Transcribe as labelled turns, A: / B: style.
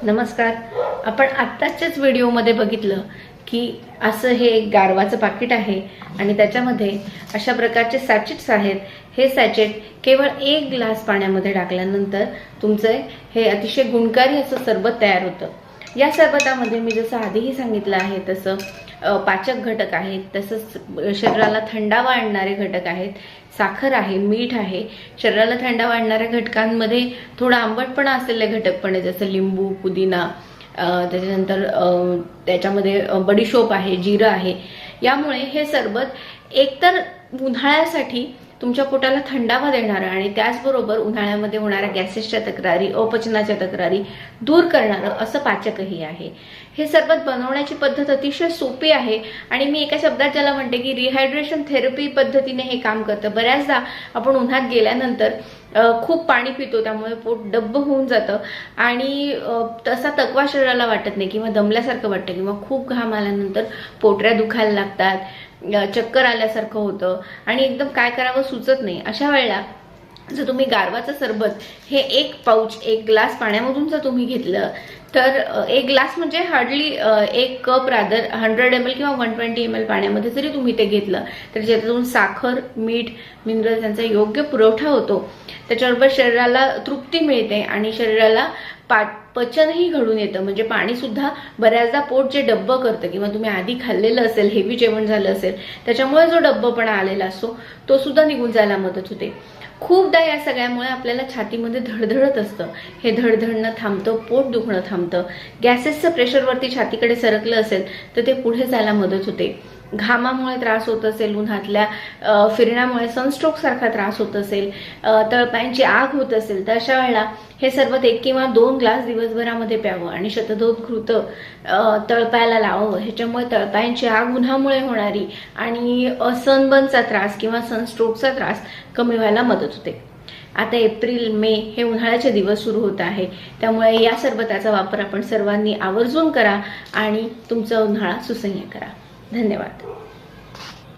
A: नमस्कार. आपण आत्ताच्याच व्हिडिओमध्ये बघितलं की असं हे एक गारवाचं पाकिट आहे आणि त्याच्यामध्ये अशा प्रकारचे सॅचेट्स आहेत. हे सॅचेट केवळ 1 ग्लास पाण्यामध्ये टाकल्यानंतर तुमचं हे अतिशय गुणकारी असं सरबत तयार होतं. या सरबतामध्ये मी जसं आधीही सांगितलं आहे तसं पाचक घटक आहेत, तसंच शरीराला थंडावा आणणारे घटक आहेत, साखर आहे, मीठ आहे. शरीराला थंडावा आणणाऱ्या घटकांमध्ये थोडा आंबटपणा असलेले घटक पण आहे, जसं लिंबू, पुदिना, त्याच्यानंतर त्याच्यामध्ये बडीशोप आहे, जिरं आहे. यामुळे हे सरबत एकतर उन्हाळ्यासाठी तुमच्या पोटाला थंडावा देणारं आणि त्याचबरोबर उन्हाळ्यामध्ये होणाऱ्या गॅसेसच्या तक्रारी, अपचनाच्या तक्रारी दूर करणारं असं पाचकही आहे. हे सरबत बनवण्याची पद्धत अतिशय सोपी आहे आणि मी एका शब्दात ज्याला म्हणते की रिहायड्रेशन थेरपी पद्धतीने हे काम करतं. बऱ्याचदा आपण उन्हात गेल्यानंतर खूप पाणी पितो, त्यामुळे पोट डब्ब होऊन जातं आणि तसा थकवा शरीराला वाटत नाही किंवा दमल्यासारखं वाटतं किंवा खूप घाम आल्यानंतर पोटऱ्या दुखायला लागतात, चक्कर आल्यासारखं होतं आणि एकदम काय करावं सुचत नाही. अशा वेळेला जर तुम्ही गारवाचं सरबत हे 1 पाऊच 1 ग्लास पाण्यामधून जर तुम्ही घेतलं तर 1 ग्लास म्हणजे हार्डली 1 कप रादर 100 ml किंवा 120 ml पाण्यामध्ये जरी तुम्ही ते घेतलं तर ज्यातून साखर, मीठ, मिनरल यांचा योग्य पुरवठा होतो. त्याच्याबरोबर शरीराला तृप्ती मिळते आणि शरीराला पचनही घडून येतं. म्हणजे पाणी सुद्धा बऱ्याचदा पोट जे डब्ब करतं किंवा तुम्ही आधी खाल्लेलं असेल, हेवी जेवण झालं असेल, त्याच्यामुळे जो डब्बपणा आलेला असतो तो सुद्धा निघून जायला मदत होते. खूपदा या सगळ्यामुळे आपल्याला छातीमध्ये धडधडत असतं. हे धडधडणं थांबतं, पोट दुखणं थांबतं. गॅसेसचं प्रेशरवरती छातीकडे सरकलं असेल तर ते पुढे जायला मदत होते. घामामुळे त्रास होत असेल, उन्हातल्या फिरण्यामुळे सनस्ट्रोक सारखा त्रास होत असेल, तळपायांची आग होत असेल तर अशा वेळेला हे सरबत 1 किंवा 2 ग्लास दिवसभरामध्ये प्यावं आणि शतधोत तळपायाला लावावं. ह्याच्यामुळे तळपायांची आग उन्हामुळे होणारी आणि सनबर्नचा त्रास किंवा सनस्ट्रोकचा त्रास कमी व्हायला मदत होते. आता एप्रिल, मे हे उन्हाळ्याचे दिवस सुरू होत आहे, त्यामुळे या सरबताचा वापर आपण सर्वांनी आवर्जून करा आणि तुमचा उन्हाळा सुसह्य करा. धन्यवाद.